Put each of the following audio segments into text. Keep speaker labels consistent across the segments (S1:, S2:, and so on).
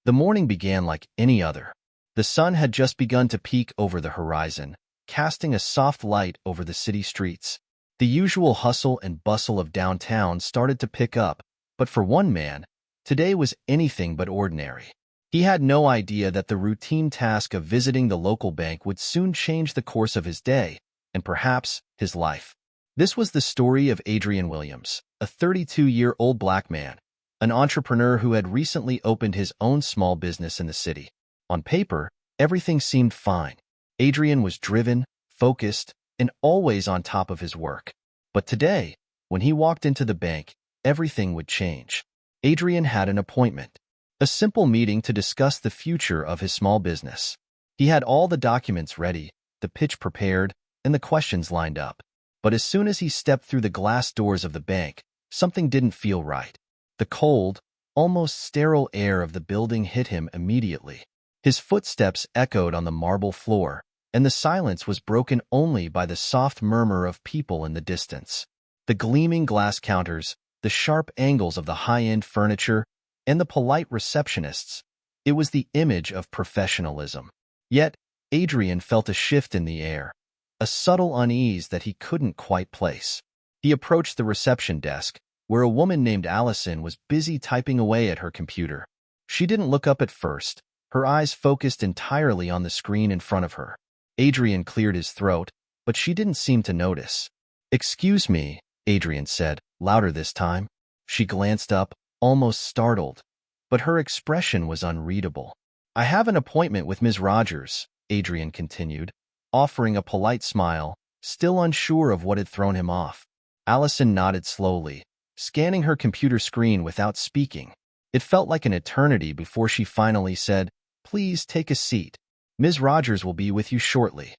S1: The morning began like any other. The sun had just begun to peek over the horizon, casting a soft light over the city streets. The usual hustle and bustle of downtown started to pick up, but for one man, today was anything but ordinary. He had no idea that the routine task of visiting the local bank would soon change the course of his day, and perhaps his life. This was the story of Adrian Williams, a 32-year-old black man, an entrepreneur who had recently opened his own small business in the city. On paper, everything seemed fine. Adrian was driven, focused, and always on top of his work. But today, when he walked into the bank, everything would change. Adrian had an appointment, a simple meeting to discuss the future of his small business. He had all the documents ready, the pitch prepared, and the questions lined up. But as soon as he stepped through the glass doors of the bank, something didn't feel right. The cold, almost sterile air of the building hit him immediately. His footsteps echoed on the marble floor, and the silence was broken only by the soft murmur of people in the distance. The gleaming glass counters, the sharp angles of the high-end furniture, and the polite receptionists. It was the image of professionalism. Yet, Adrian felt a shift in the air, a subtle unease that he couldn't quite place. He approached the reception desk, where a woman named Allison was busy typing away at her computer. She didn't look up at first, her eyes focused entirely on the screen in front of her. Adrian cleared his throat, but she didn't seem to notice. "Excuse me," Adrian said, louder this time. She glanced up, almost startled, but her expression was unreadable. "I have an appointment with Ms. Rogers," Adrian continued, offering a polite smile, still unsure of what had thrown him off. Allison nodded slowly, scanning her computer screen without speaking. It felt like an eternity before she finally said, "Please take a seat. Ms. Rogers will be with you shortly."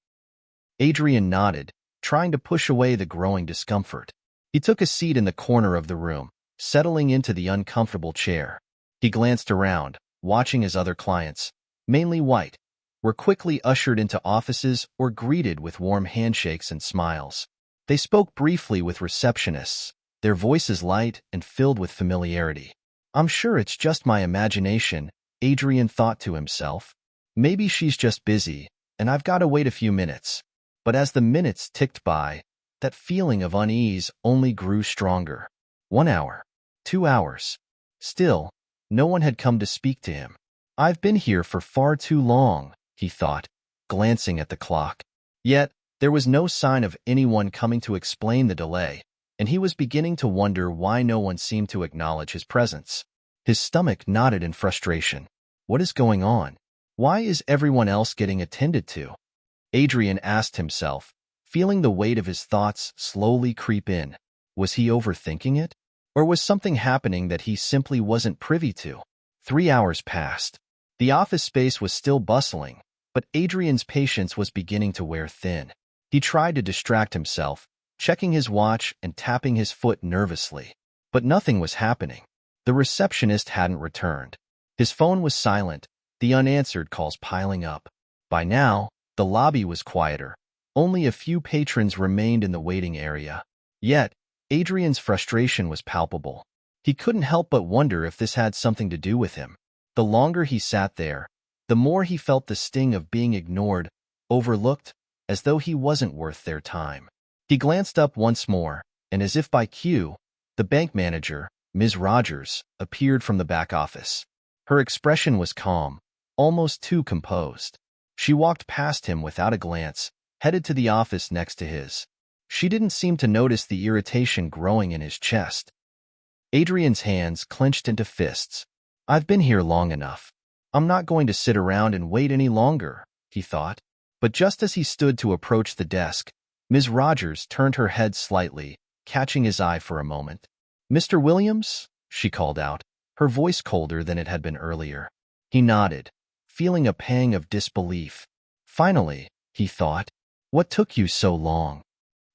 S1: Adrian nodded, trying to push away the growing discomfort. He took a seat in the corner of the room, settling into the uncomfortable chair. He glanced around, watching as other clients, mainly white, were quickly ushered into offices or greeted with warm handshakes and smiles. They spoke briefly with receptionists, their voices light and filled with familiarity. "I'm sure it's just my imagination," Adrian thought to himself. "Maybe she's just busy, and I've got to wait a few minutes." But as the minutes ticked by, that feeling of unease only grew stronger. 1 hour, 2 hours. Still, no one had come to speak to him. "I've been here for far too long," he thought, glancing at the clock. Yet, there was no sign of anyone coming to explain the delay, and he was beginning to wonder why no one seemed to acknowledge his presence. His stomach knotted in frustration. What is going on? Why is everyone else getting attended to? Adrian asked himself, feeling the weight of his thoughts slowly creep in. Was he overthinking it? Or was something happening that he simply wasn't privy to? 3 hours passed. The office space was still bustling, but Adrian's patience was beginning to wear thin. He tried to distract himself, checking his watch and tapping his foot nervously. But nothing was happening. The receptionist hadn't returned. His phone was silent, the unanswered calls piling up. By now, the lobby was quieter. Only a few patrons remained in the waiting area. Yet, Adrian's frustration was palpable. He couldn't help but wonder if this had something to do with him. The longer he sat there, the more he felt the sting of being ignored, overlooked, as though he wasn't worth their time. He glanced up once more, and as if by cue, the bank manager, Ms. Rogers, appeared from the back office. Her expression was calm, almost too composed. She walked past him without a glance, headed to the office next to his. She didn't seem to notice the irritation growing in his chest. Adrian's hands clenched into fists. "I've been here long enough. I'm not going to sit around and wait any longer," he thought. But just as he stood to approach the desk, Ms. Rogers turned her head slightly, catching his eye for a moment. "Mr. Williams?" she called out, her voice colder than it had been earlier. He nodded, feeling a pang of disbelief. Finally, he thought, what took you so long?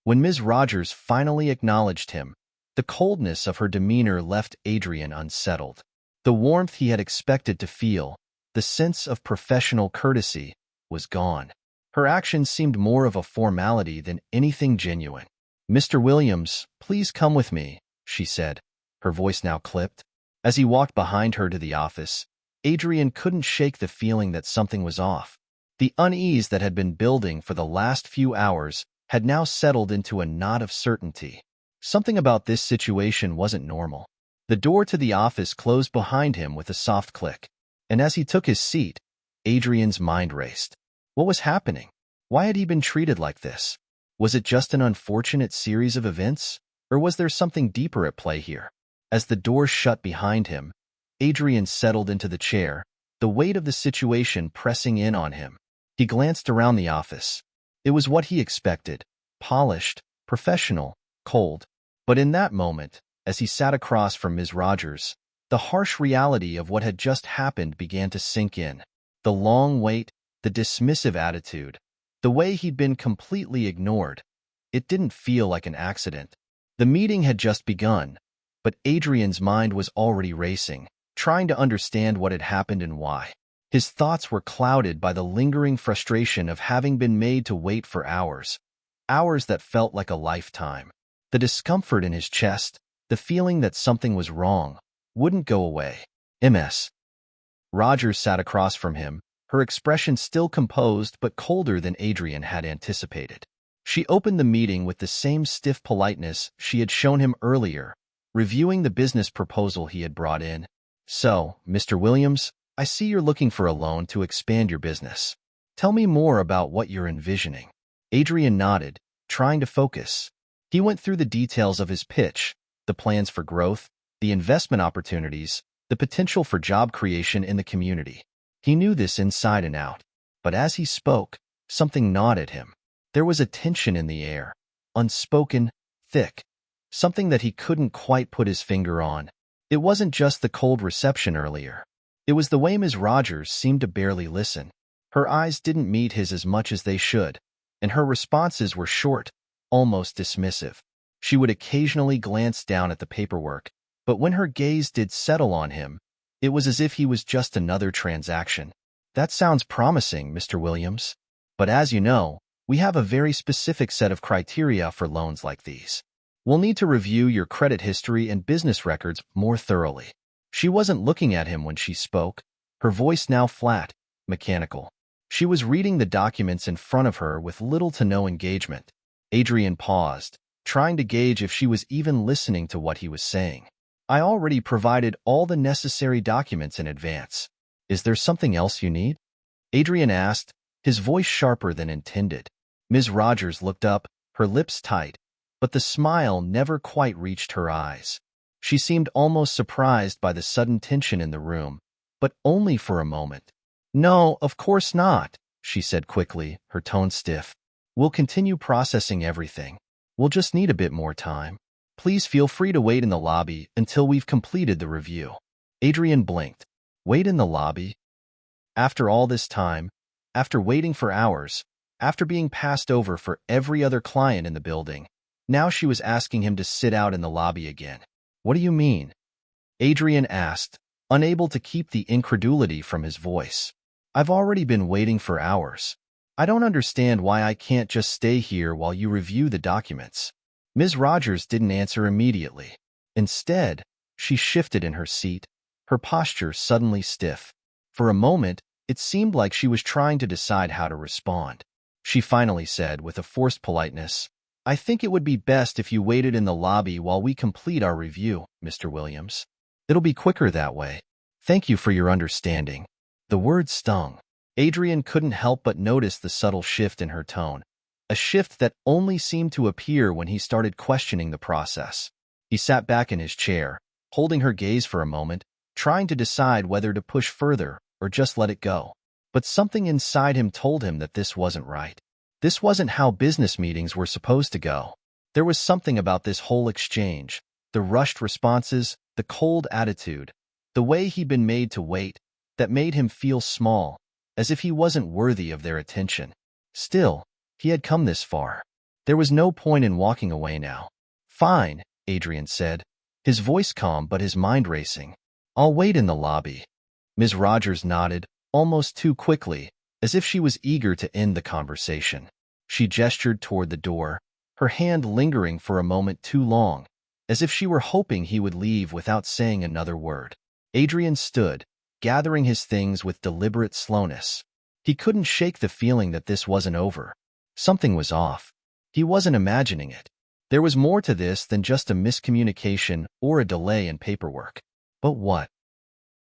S1: When Ms. Rogers finally acknowledged him, the coldness of her demeanor left Adrian unsettled. The warmth he had expected to feel, the sense of professional courtesy, was gone. Her actions seemed more of a formality than anything genuine. "Mr. Williams, please come with me," she said, her voice now clipped. As he walked behind her to the office, Adrian couldn't shake the feeling that something was off. The unease that had been building for the last few hours had now settled into a knot of certainty. Something about this situation wasn't normal. The door to the office closed behind him with a soft click, and as he took his seat, Adrian's mind raced. What was happening? Why had he been treated like this? Was it just an unfortunate series of events, or was there something deeper at play here? As the door shut behind him, Adrian settled into the chair, the weight of the situation pressing in on him. He glanced around the office. It was what he expected: polished, professional, cold. But in that moment, as he sat across from Ms. Rogers, the harsh reality of what had just happened began to sink in. The long wait, the dismissive attitude, the way he'd been completely ignored. It didn't feel like an accident. The meeting had just begun, but Adrian's mind was already racing, trying to understand what had happened and why. His thoughts were clouded by the lingering frustration of having been made to wait for hours, hours that felt like a lifetime. The discomfort in his chest, the feeling that something was wrong, wouldn't go away. Ms. Rogers sat across from him, her expression still composed but colder than Adrian had anticipated. She opened the meeting with the same stiff politeness she had shown him earlier, reviewing the business proposal he had brought in. "So, Mr. Williams, I see you're looking for a loan to expand your business. Tell me more about what you're envisioning." Adrian nodded, trying to focus. He went through the details of his pitch, the plans for growth, the investment opportunities, the potential for job creation in the community. He knew this inside and out, but as he spoke, something gnawed at him. There was a tension in the air, unspoken, thick, something that he couldn't quite put his finger on. It wasn't just the cold reception earlier. It was the way Ms. Rogers seemed to barely listen. Her eyes didn't meet his as much as they should, and her responses were short, almost dismissive. She would occasionally glance down at the paperwork, but when her gaze did settle on him, it was as if he was just another transaction. "That sounds promising, Mr. Williams. But as you know, we have a very specific set of criteria for loans like these. We'll need to review your credit history and business records more thoroughly." She wasn't looking at him when she spoke, her voice now flat, mechanical. She was reading the documents in front of her with little to no engagement. Adrian paused, trying to gauge if she was even listening to what he was saying. "I already provided all the necessary documents in advance. Is there something else you need?" Adrian asked, his voice sharper than intended. Ms. Rogers looked up, her lips tight, but the smile never quite reached her eyes. She seemed almost surprised by the sudden tension in the room, but only for a moment. "No, of course not," she said quickly, her tone stiff. "We'll continue processing everything. We'll just need a bit more time. Please feel free to wait in the lobby until we've completed the review." Adrian blinked. Wait in the lobby? After all this time, after waiting for hours, after being passed over for every other client in the building, now she was asking him to sit out in the lobby again. "What do you mean?" Adrian asked, unable to keep the incredulity from his voice. "I've already been waiting for hours. I don't understand why I can't just stay here while you review the documents." Ms. Rogers didn't answer immediately. Instead, she shifted in her seat, her posture suddenly stiff. For a moment, it seemed like she was trying to decide how to respond. She finally said with a forced politeness, "I think it would be best if you waited in the lobby while we complete our review, Mr. Williams. It'll be quicker that way. Thank you for your understanding." The word stung. Adrian couldn't help but notice the subtle shift in her tone, a shift that only seemed to appear when he started questioning the process. He sat back in his chair, holding her gaze for a moment, trying to decide whether to push further or just let it go. But something inside him told him that this wasn't right. This wasn't how business meetings were supposed to go. There was something about this whole exchange, the rushed responses, the cold attitude, the way he'd been made to wait, that made him feel small, as if he wasn't worthy of their attention. Still, he had come this far. There was no point in walking away now. "Fine," Adrian said, his voice calm but his mind racing. "I'll wait in the lobby." Ms. Rogers nodded, almost too quickly, as if she was eager to end the conversation. She gestured toward the door, her hand lingering for a moment too long, as if she were hoping he would leave without saying another word. Adrian stood, gathering his things with deliberate slowness. He couldn't shake the feeling that this wasn't over. Something was off. He wasn't imagining it. There was more to this than just a miscommunication or a delay in paperwork. But what?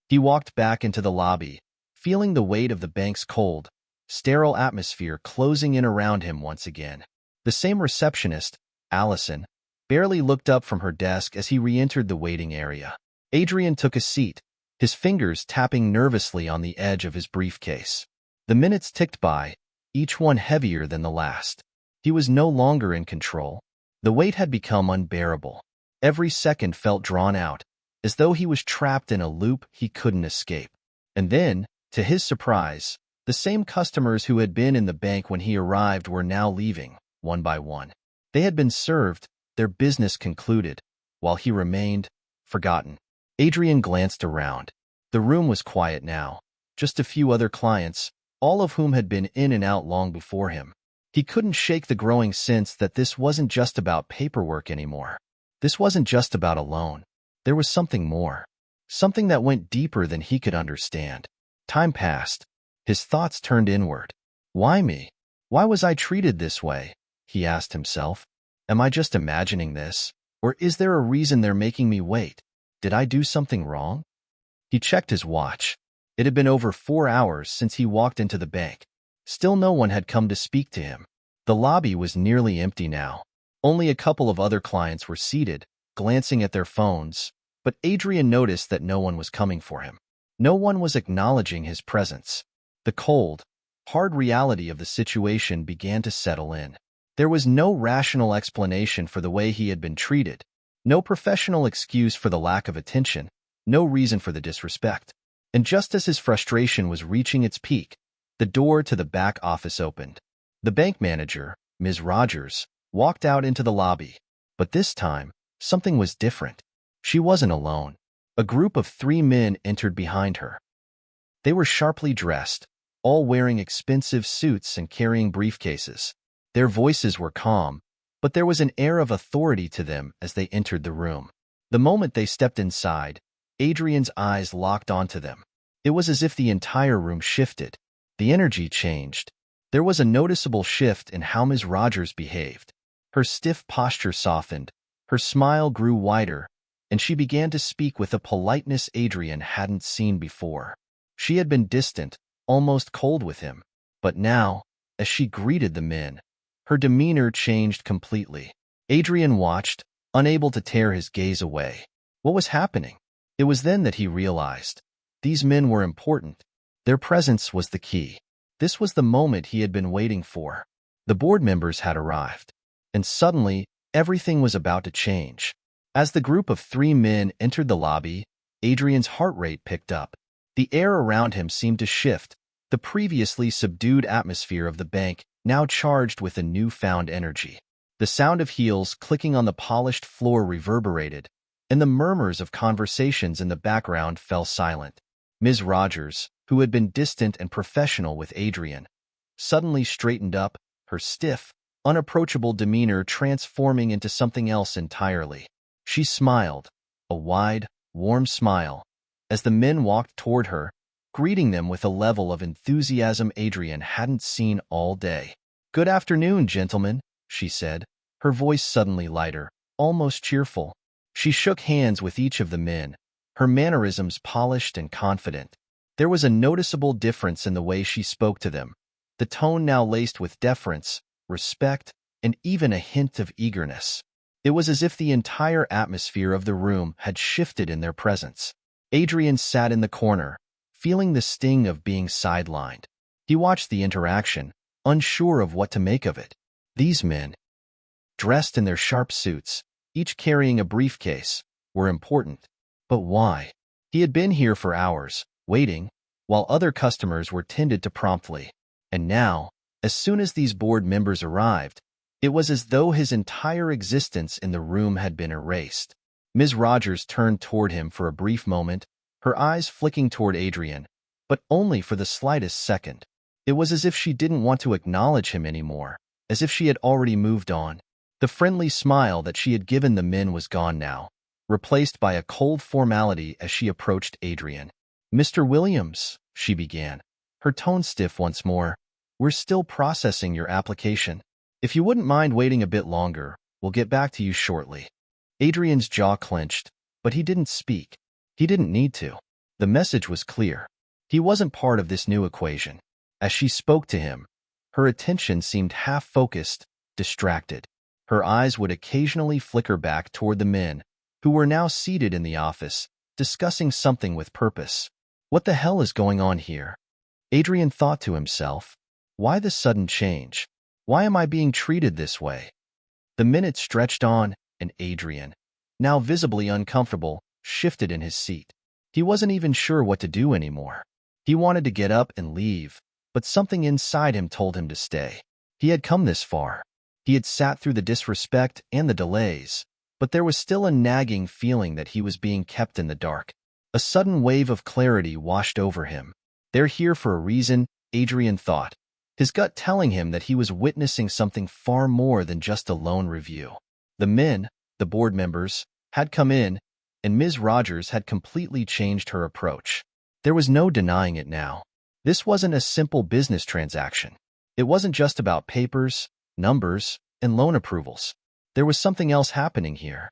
S1: He walked back into the lobby, feeling the weight of the bank's cold, sterile atmosphere closing in around him once again. The same receptionist, Allison, barely looked up from her desk as he re-entered the waiting area. Adrian took a seat, his fingers tapping nervously on the edge of his briefcase. The minutes ticked by, each one heavier than the last. He was no longer in control. The weight had become unbearable. Every second felt drawn out, as though he was trapped in a loop he couldn't escape. And then, to his surprise, the same customers who had been in the bank when he arrived were now leaving, one by one. They had been served, their business concluded, while he remained, forgotten. Adrian glanced around. The room was quiet now, just a few other clients, all of whom had been in and out long before him. He couldn't shake the growing sense that this wasn't just about paperwork anymore. This wasn't just about a loan. There was something more. Something that went deeper than he could understand. Time passed. His thoughts turned inward. Why me? Why was I treated this way? He asked himself. Am I just imagining this? Or is there a reason they're making me wait? Did I do something wrong? He checked his watch. It had been over 4 hours since he walked into the bank. Still no one had come to speak to him. The lobby was nearly empty now. Only a couple of other clients were seated, glancing at their phones, but Adrian noticed that no one was coming for him. No one was acknowledging his presence. The cold, hard reality of the situation began to settle in. There was no rational explanation for the way he had been treated, no professional excuse for the lack of attention, no reason for the disrespect. And just as his frustration was reaching its peak, the door to the back office opened. The bank manager, Ms. Rogers, walked out into the lobby. But this time, something was different. She wasn't alone. A group of 3 men entered behind her. They were sharply dressed, all wearing expensive suits and carrying briefcases. Their voices were calm, but there was an air of authority to them as they entered the room. The moment they stepped inside, Adrian's eyes locked onto them. It was as if the entire room shifted. The energy changed. There was a noticeable shift in how Ms. Rogers behaved. Her stiff posture softened, her smile grew wider, and she began to speak with a politeness Adrian hadn't seen before. She had been distant, almost cold with him, but now, as she greeted the men, her demeanor changed completely. Adrian watched, unable to tear his gaze away. What was happening? It was then that he realized. These men were important. Their presence was the key. This was the moment he had been waiting for. The board members had arrived. And suddenly, everything was about to change. As the group of 3 men entered the lobby, Adrian's heart rate picked up. The air around him seemed to shift, the previously subdued atmosphere of the bank now charged with a newfound energy. The sound of heels clicking on the polished floor reverberated, and the murmurs of conversations in the background fell silent. Ms. Rogers, who had been distant and professional with Adrian, suddenly straightened up, her stiff, unapproachable demeanor transforming into something else entirely. She smiled, a wide, warm smile, as the men walked toward her, greeting them with a level of enthusiasm Adrian hadn't seen all day. "Good afternoon, gentlemen," she said, her voice suddenly lighter, almost cheerful. She shook hands with each of the men, her mannerisms polished and confident. There was a noticeable difference in the way she spoke to them, the tone now laced with deference, respect, and even a hint of eagerness. It was as if the entire atmosphere of the room had shifted in their presence. Adrian sat in the corner, feeling the sting of being sidelined. He watched the interaction, unsure of what to make of it. These men, dressed in their sharp suits, each carrying a briefcase, were important. But why? He had been here for hours, waiting, while other customers were tended to promptly. And now, as soon as these board members arrived, it was as though his entire existence in the room had been erased. Ms. Rogers turned toward him for a brief moment, her eyes flicking toward Adrian, but only for the slightest second. It was as if she didn't want to acknowledge him anymore, as if she had already moved on. The friendly smile that she had given the men was gone now, replaced by a cold formality as she approached Adrian. "Mr. Williams," she began, her tone stiff once more, "we're still processing your application. If you wouldn't mind waiting a bit longer, we'll get back to you shortly." Adrian's jaw clenched, but he didn't speak. He didn't need to. The message was clear. He wasn't part of this new equation. As she spoke to him, her attention seemed half-focused, distracted. Her eyes would occasionally flicker back toward the men, who were now seated in the office, discussing something with purpose. What the hell is going on here? Adrian thought to himself. Why the sudden change? Why am I being treated this way? The minutes stretched on, and Adrian, now visibly uncomfortable, shifted in his seat. He wasn't even sure what to do anymore. He wanted to get up and leave, but something inside him told him to stay. He had come this far. He had sat through the disrespect and the delays, but there was still a nagging feeling that he was being kept in the dark. A sudden wave of clarity washed over him. They're here for a reason, Adrian thought, his gut telling him that he was witnessing something far more than just a lone review. The men, the board members, had come in, and Ms. Rogers had completely changed her approach. There was no denying it now. This wasn't a simple business transaction. It wasn't just about papers, numbers, and loan approvals. There was something else happening here.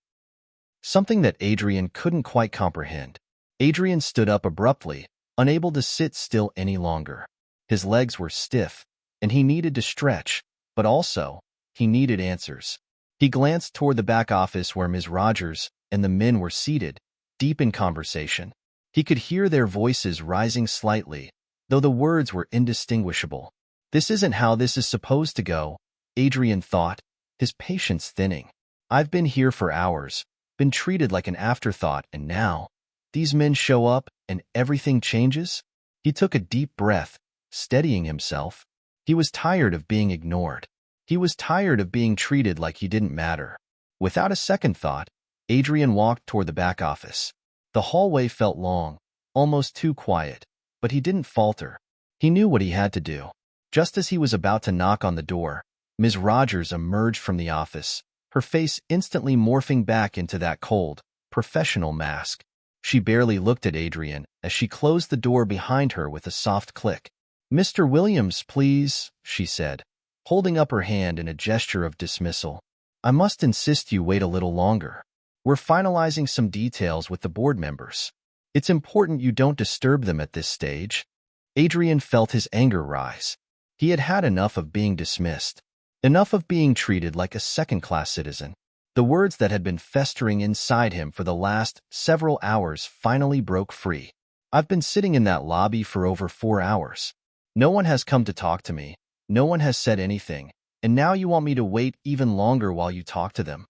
S1: Something that Adrian couldn't quite comprehend. Adrian stood up abruptly, unable to sit still any longer. His legs were stiff, and he needed to stretch, but also, he needed answers. He glanced toward the back office where Ms. Rogers and the men were seated, deep in conversation. He could hear their voices rising slightly, though the words were indistinguishable. This isn't how this is supposed to go, Adrian thought, his patience thinning. I've been here for hours, been treated like an afterthought, and now, these men show up and everything changes? He took a deep breath, steadying himself. He was tired of being ignored. He was tired of being treated like he didn't matter. Without a second thought, Adrian walked toward the back office. The hallway felt long, almost too quiet, but he didn't falter. He knew what he had to do. Just as he was about to knock on the door, Ms. Rogers emerged from the office, her face instantly morphing back into that cold, professional mask. She barely looked at Adrian as she closed the door behind her with a soft click. "Mr. Williams, please," she said, holding up her hand in a gesture of dismissal. "I must insist you wait a little longer. We're finalizing some details with the board members. It's important you don't disturb them at this stage." Adrian felt his anger rise. He had had enough of being dismissed, enough of being treated like a second-class citizen. The words that had been festering inside him for the last several hours finally broke free. "I've been sitting in that lobby for over 4 hours. No one has come to talk to me. No one has said anything, and now you want me to wait even longer while you talk to them?"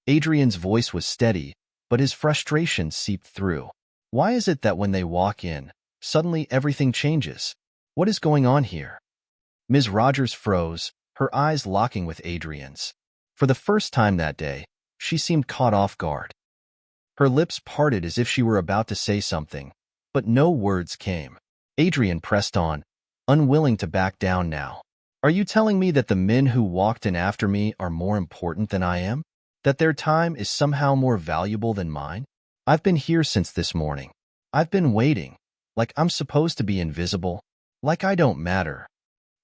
S1: Adrian's voice was steady, but his frustration seeped through. Why is it that when they walk in, suddenly everything changes? What is going on here? Ms. Rogers froze, her eyes locking with Adrian's. For the first time that day, she seemed caught off guard. Her lips parted as if she were about to say something, but no words came. Adrian pressed on, unwilling to back down now. "Are you telling me that the men who walked in after me are more important than I am? That their time is somehow more valuable than mine? I've been here since this morning. I've been waiting, like I'm supposed to be invisible, like I don't matter."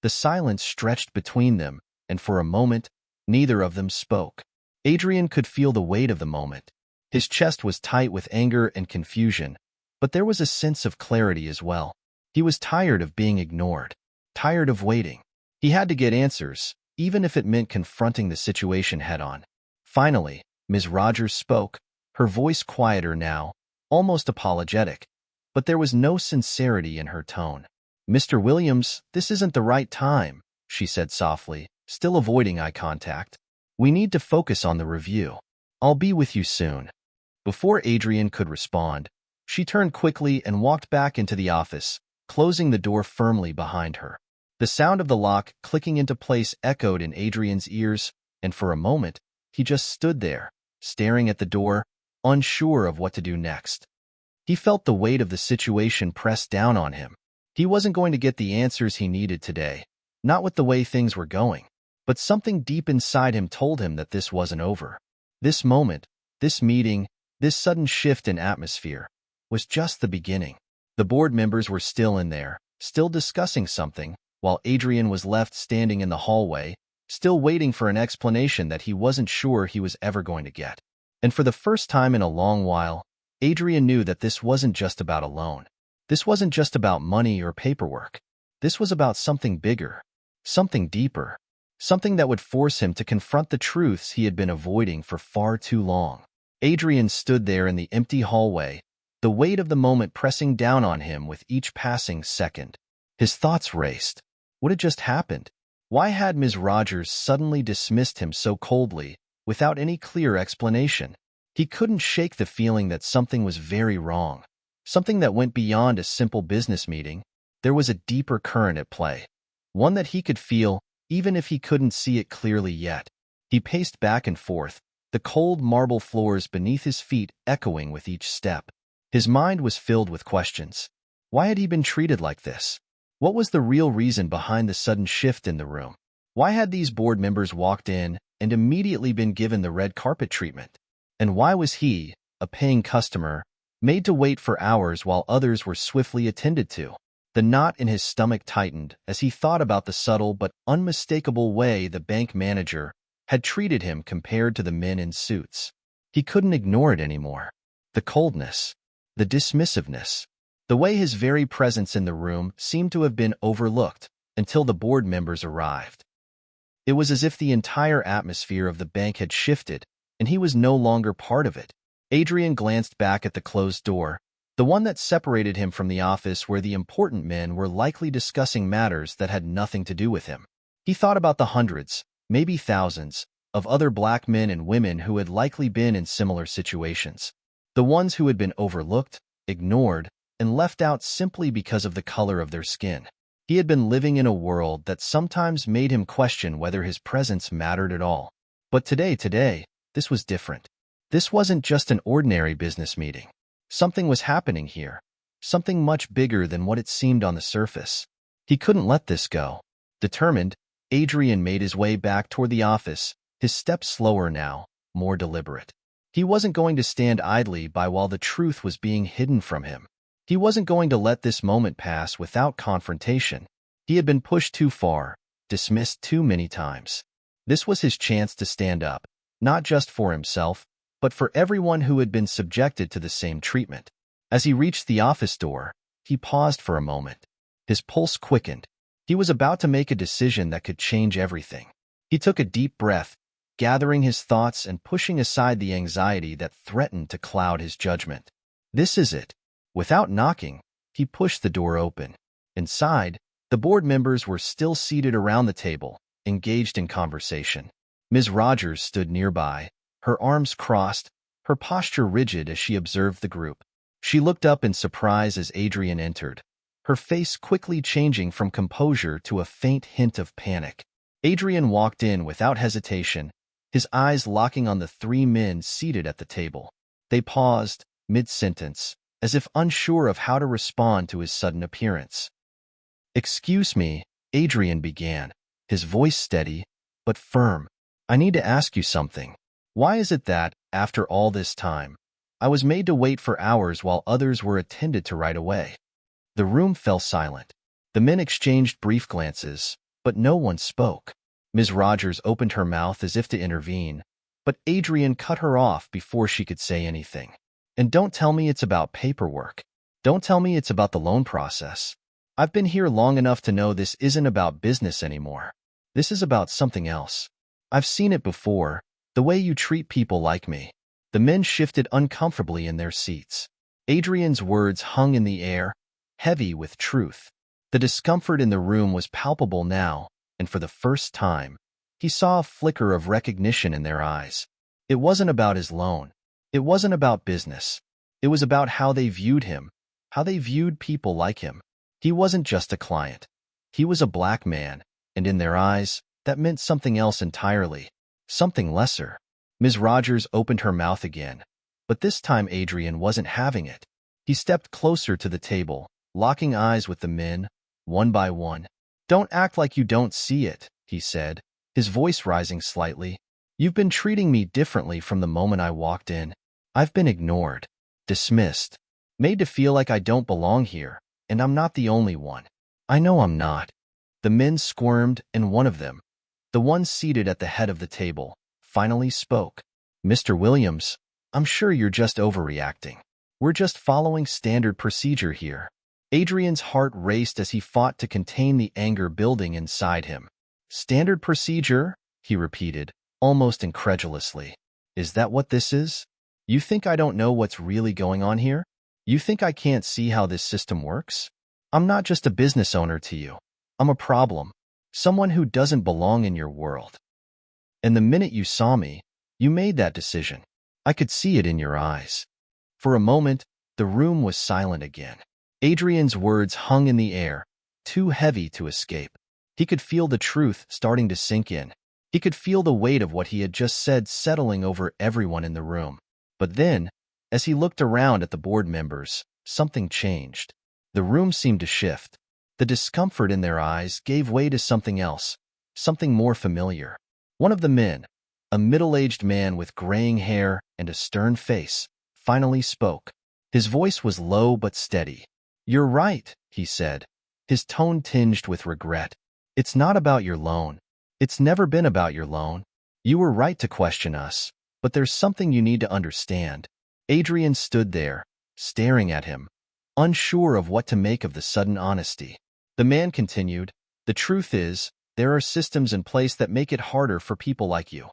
S1: The silence stretched between them, and for a moment, neither of them spoke. Adrian could feel the weight of the moment. His chest was tight with anger and confusion, but there was a sense of clarity as well. He was tired of being ignored, tired of waiting. He had to get answers, even if it meant confronting the situation head-on. Finally, Ms. Rogers spoke, her voice quieter now, almost apologetic, but there was no sincerity in her tone. "Mr. Williams, this isn't the right time," she said softly, still avoiding eye contact. "We need to focus on the review. I'll be with you soon." Before Adrian could respond, she turned quickly and walked back into the office, closing the door firmly behind her. The sound of the lock clicking into place echoed in Adrian's ears, and for a moment, he just stood there, staring at the door, unsure of what to do next. He felt the weight of the situation press down on him. He wasn't going to get the answers he needed today, not with the way things were going. But something deep inside him told him that this wasn't over. This moment, this meeting, this sudden shift in atmosphere, was just the beginning. The board members were still in there, still discussing something, while Adrian was left standing in the hallway, still waiting for an explanation that he wasn't sure he was ever going to get. And for the first time in a long while, Adrian knew that this wasn't just about a loan. This wasn't just about money or paperwork. This was about something bigger, something deeper, something that would force him to confront the truths he had been avoiding for far too long. Adrian stood there in the empty hallway, the weight of the moment pressing down on him with each passing second. His thoughts raced. What had just happened? Why had Ms. Rogers suddenly dismissed him so coldly, without any clear explanation? He couldn't shake the feeling that something was very wrong, something that went beyond a simple business meeting. There was a deeper current at play, one that he could feel, even if he couldn't see it clearly yet. He paced back and forth, the cold marble floors beneath his feet echoing with each step. His mind was filled with questions. Why had he been treated like this? What was the real reason behind the sudden shift in the room? Why had these board members walked in and immediately been given the red carpet treatment? And why was he, a paying customer, made to wait for hours while others were swiftly attended to? The knot in his stomach tightened as he thought about the subtle but unmistakable way the bank manager had treated him compared to the men in suits. He couldn't ignore it anymore. The coldness, the dismissiveness, the way his very presence in the room seemed to have been overlooked until the board members arrived. It was as if the entire atmosphere of the bank had shifted, and he was no longer part of it. Adrian glanced back at the closed door, the one that separated him from the office where the important men were likely discussing matters that had nothing to do with him. He thought about the hundreds, maybe thousands, of other black men and women who had likely been in similar situations. The ones who had been overlooked, ignored, and left out simply because of the color of their skin. He had been living in a world that sometimes made him question whether his presence mattered at all. But today, this was different. This wasn't just an ordinary business meeting. Something was happening here, something much bigger than what it seemed on the surface. He couldn't let this go. Determined, Adrian made his way back toward the office, his steps slower now, more deliberate. He wasn't going to stand idly by while the truth was being hidden from him. He wasn't going to let this moment pass without confrontation. He had been pushed too far, dismissed too many times. This was his chance to stand up, not just for himself, but for everyone who had been subjected to the same treatment. As he reached the office door, he paused for a moment. His pulse quickened. He was about to make a decision that could change everything. He took a deep breath, gathering his thoughts and pushing aside the anxiety that threatened to cloud his judgment. This is it. Without knocking, he pushed the door open. Inside, the board members were still seated around the table, engaged in conversation. Ms. Rogers stood nearby, her arms crossed, her posture rigid as she observed the group. She looked up in surprise as Adrian entered, her face quickly changing from composure to a faint hint of panic. Adrian walked in without hesitation, his eyes locking on the three men seated at the table. They paused, mid-sentence, as if unsure of how to respond to his sudden appearance. "Excuse me," Adrian began, his voice steady, but firm. "I need to ask you something. Why is it that, after all this time, I was made to wait for hours while others were attended to right away?" The room fell silent. The men exchanged brief glances, but no one spoke. Ms. Rogers opened her mouth as if to intervene, but Adrian cut her off before she could say anything. "And don't tell me it's about paperwork. Don't tell me it's about the loan process. I've been here long enough to know this isn't about business anymore. This is about something else. I've seen it before, the way you treat people like me." The men shifted uncomfortably in their seats. Adrian's words hung in the air, heavy with truth. The discomfort in the room was palpable now, and for the first time, he saw a flicker of recognition in their eyes. It wasn't about his loan. It wasn't about business. It was about how they viewed him, how they viewed people like him. He wasn't just a client. He was a black man, and in their eyes, that meant something else entirely, something lesser. Ms. Rogers opened her mouth again, but this time Adrian wasn't having it. He stepped closer to the table, locking eyes with the men, one by one. "Don't act like you don't see it," he said, his voice rising slightly. "You've been treating me differently from the moment I walked in. I've been ignored, dismissed, Made to feel like I don't belong here, and I'm not the only one. I know I'm not. The men squirmed, and one of them, the one seated at the head of the table, finally spoke. Mr. Williams, I'm sure you're just overreacting. We're just following standard procedure here. Adrian's heart raced as he fought to contain the anger building inside him. Standard procedure? He repeated, almost incredulously. Is that what this is? You think I don't know what's really going on here? You think I can't see how this system works? I'm not just a business owner to you. I'm a problem. Someone who doesn't belong in your world. And the minute you saw me, you made that decision. I could see it in your eyes. For a moment, the room was silent again. Adrian's words hung in the air, too heavy to escape. He could feel the truth starting to sink in. He could feel the weight of what he had just said settling over everyone in the room. But then, as he looked around at the board members, something changed. The room seemed to shift. The discomfort in their eyes gave way to something else, something more familiar. One of the men, a middle-aged man with graying hair and a stern face, finally spoke. His voice was low but steady. You're right, he said, his tone tinged with regret. It's not about your loan. It's never been about your loan. You were right to question us, but there's something you need to understand. Adrian stood there, staring at him, unsure of what to make of the sudden honesty. The man continued, the truth is, there are systems in place that make it harder for people like you,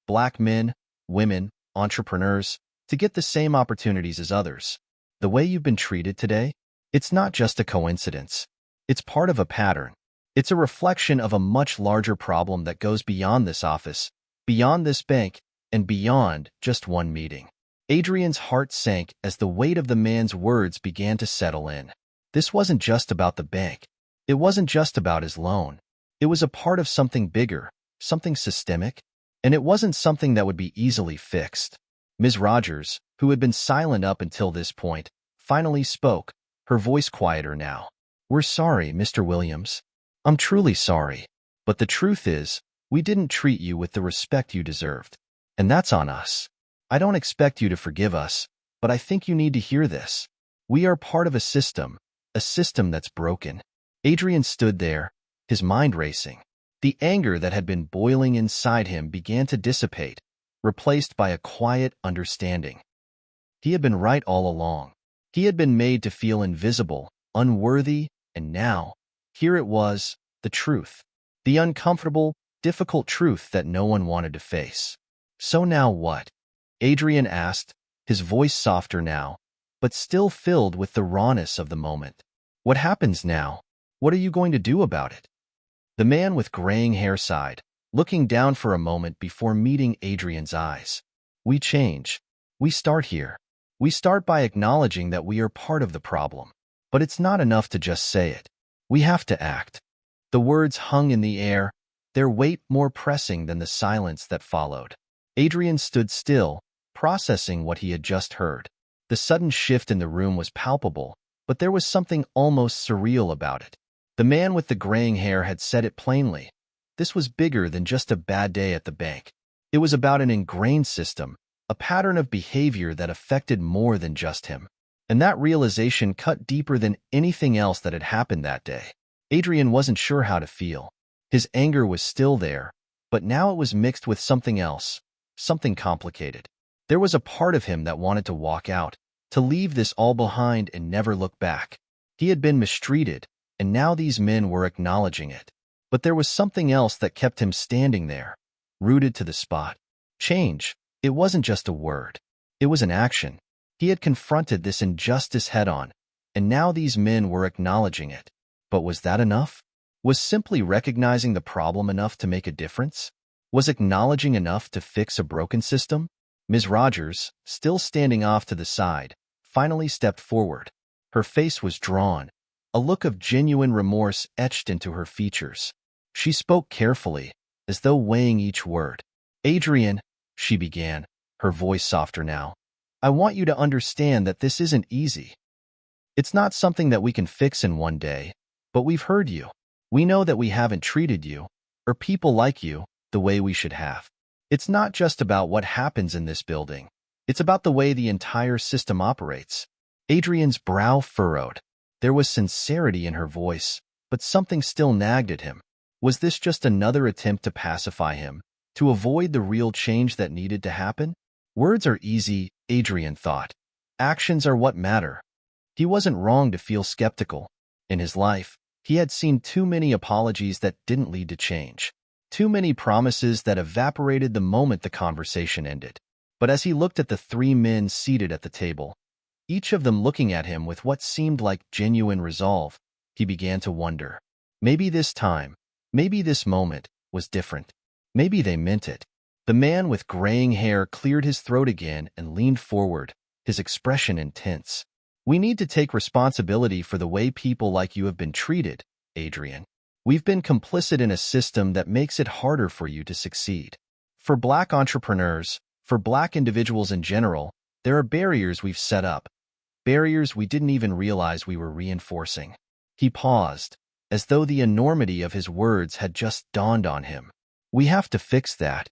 S1: black men, women, entrepreneurs, to get the same opportunities as others. The way you've been treated today, it's not just a coincidence. It's part of a pattern. It's a reflection of a much larger problem that goes beyond this office, beyond this bank, and beyond just one meeting. Adrian's heart sank as the weight of the man's words began to settle in. This wasn't just about the bank. It wasn't just about his loan. It was a part of something bigger, something systemic, and it wasn't something that would be easily fixed. Ms. Rogers, who had been silent up until this point, finally spoke, her voice quieter now. We're sorry, Mr. Williams. I'm truly sorry. But the truth is, we didn't treat you with the respect you deserved. And that's on us. I don't expect you to forgive us, but I think you need to hear this. We are part of a system that's broken. Adrian stood there, his mind racing. The anger that had been boiling inside him began to dissipate, replaced by a quiet understanding. He had been right all along. He had been made to feel invisible, unworthy, and now, here it was, the truth. The uncomfortable, difficult truth that no one wanted to face. So now what? Adrian asked, his voice softer now, but still filled with the rawness of the moment. What happens now? What are you going to do about it? The man with graying hair sighed, looking down for a moment before meeting Adrian's eyes. We change. We start here. We start by acknowledging that we are part of the problem. But it's not enough to just say it. We have to act. The words hung in the air, their weight more pressing than the silence that followed. Adrian stood still, processing what he had just heard. The sudden shift in the room was palpable, but there was something almost surreal about it. The man with the graying hair had said it plainly. This was bigger than just a bad day at the bank. It was about an ingrained system, a pattern of behavior that affected more than just him. And that realization cut deeper than anything else that had happened that day. Adrian wasn't sure how to feel. His anger was still there, but now it was mixed with something else, something complicated. There was a part of him that wanted to walk out, to leave this all behind and never look back. He had been mistreated, and now these men were acknowledging it. But there was something else that kept him standing there, rooted to the spot. Change. It wasn't just a word. It was an action. He had confronted this injustice head-on, and now these men were acknowledging it. But was that enough? Was simply recognizing the problem enough to make a difference? Was acknowledging enough to fix a broken system? Ms. Rogers, still standing off to the side, finally stepped forward. Her face was drawn, a look of genuine remorse etched into her features. She spoke carefully, as though weighing each word. Adrian, she began, her voice softer now. I want you to understand that this isn't easy. It's not something that we can fix in one day, but we've heard you. We know that we haven't treated you, or people like you, the way we should have. It's not just about what happens in this building. It's about the way the entire system operates. Adrian's brow furrowed. There was sincerity in her voice, but something still nagged at him. Was this just another attempt to pacify him, to avoid the real change that needed to happen? Words are easy, Adrian thought. Actions are what matter. He wasn't wrong to feel skeptical. In his life, he had seen too many apologies that didn't lead to change. Too many promises that evaporated the moment the conversation ended. But as he looked at the three men seated at the table, each of them looking at him with what seemed like genuine resolve, he began to wonder. Maybe this time, maybe this moment, was different. Maybe they meant it. The man with graying hair cleared his throat again and leaned forward, his expression intense. We need to take responsibility for the way people like you have been treated, Adrian. We've been complicit in a system that makes it harder for you to succeed. For Black entrepreneurs, for Black individuals in general, there are barriers we've set up. Barriers we didn't even realize we were reinforcing. He paused, as though the enormity of his words had just dawned on him. We have to fix that.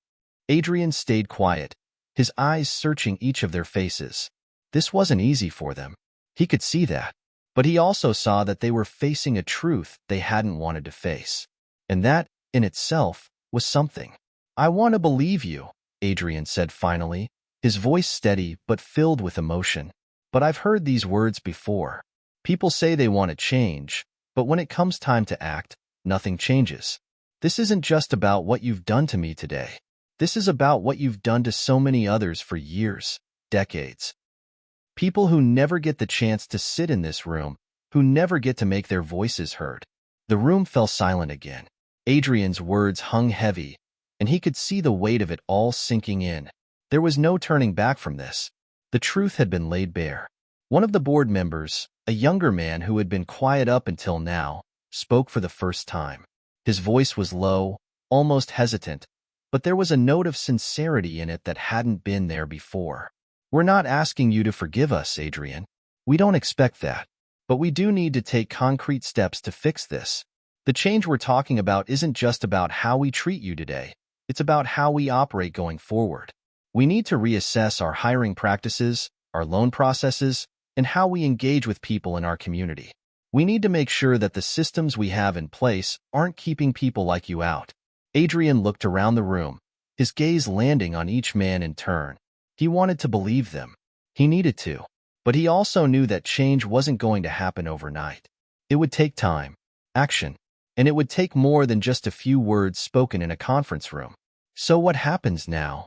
S1: Adrian stayed quiet, his eyes searching each of their faces. This wasn't easy for them. He could see that. But he also saw that they were facing a truth they hadn't wanted to face. And that, in itself, was something. I want to believe you, Adrian said finally, his voice steady but filled with emotion. But I've heard these words before. People say they want to change, but when it comes time to act, nothing changes. This isn't just about what you've done to me today. This is about what you've done to so many others for years, decades. People who never get the chance to sit in this room, who never get to make their voices heard. The room fell silent again. Adrian's words hung heavy, and he could see the weight of it all sinking in. There was no turning back from this. The truth had been laid bare. One of the board members, a younger man who had been quiet up until now, spoke for the first time. His voice was low, almost hesitant, but there was a note of sincerity in it that hadn't been there before. We're not asking you to forgive us, Adrian. We don't expect that. But we do need to take concrete steps to fix this. The change we're talking about isn't just about how we treat you today. It's about how we operate going forward. We need to reassess our hiring practices, our loan processes, and how we engage with people in our community. We need to make sure that the systems we have in place aren't keeping people like you out. Adrian looked around the room, his gaze landing on each man in turn. He wanted to believe them. He needed to. But he also knew that change wasn't going to happen overnight. It would take time, action, and it would take more than just a few words spoken in a conference room. So what happens now?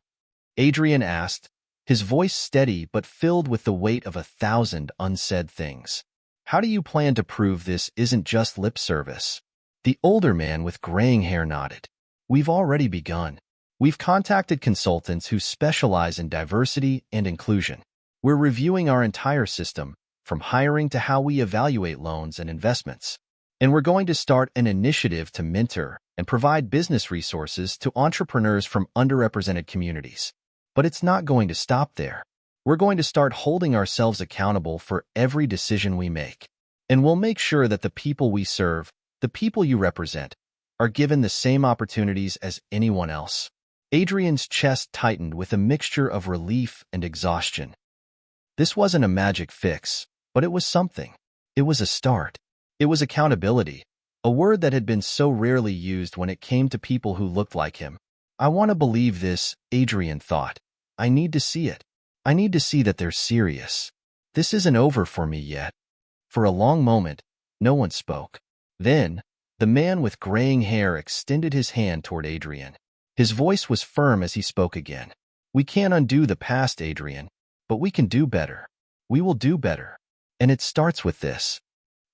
S1: Adrian asked, his voice steady but filled with the weight of 1,000 unsaid things. How do you plan to prove this isn't just lip service? The older man with graying hair nodded. We've already begun. We've contacted consultants who specialize in diversity and inclusion. We're reviewing our entire system, from hiring to how we evaluate loans and investments. And we're going to start an initiative to mentor and provide business resources to entrepreneurs from underrepresented communities. But it's not going to stop there. We're going to start holding ourselves accountable for every decision we make. And we'll make sure that the people we serve, the people you represent, are given the same opportunities as anyone else. Adrian's chest tightened with a mixture of relief and exhaustion. This wasn't a magic fix, but it was something. It was a start. It was accountability, a word that had been so rarely used when it came to people who looked like him. I want to believe this, Adrian thought. I need to see it. I need to see that they're serious. This isn't over for me yet. For a long moment, no one spoke. Then, the man with graying hair extended his hand toward Adrian. His voice was firm as he spoke again. We can't undo the past, Adrian, but we can do better. We will do better. And it starts with this.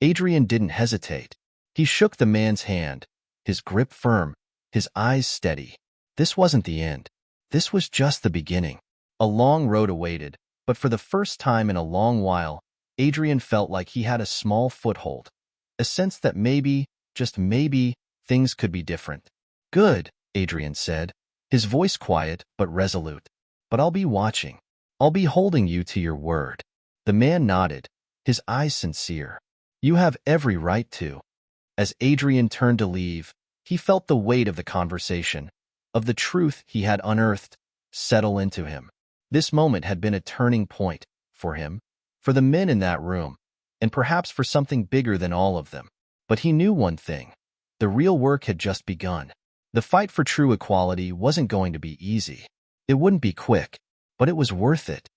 S1: Adrian didn't hesitate. He shook the man's hand, his grip firm, his eyes steady. This wasn't the end. This was just the beginning. A long road awaited, but for the first time in a long while, Adrian felt like he had a small foothold, a sense that maybe, just maybe, things could be different. Good, Adrian said, his voice quiet but resolute. But I'll be watching. I'll be holding you to your word. The man nodded, his eyes sincere. You have every right to. As Adrian turned to leave, he felt the weight of the conversation, of the truth he had unearthed, settle into him. This moment had been a turning point for him, for the men in that room, and perhaps for something bigger than all of them. But he knew one thing. The real work had just begun. The fight for true equality wasn't going to be easy. It wouldn't be quick, but it was worth it.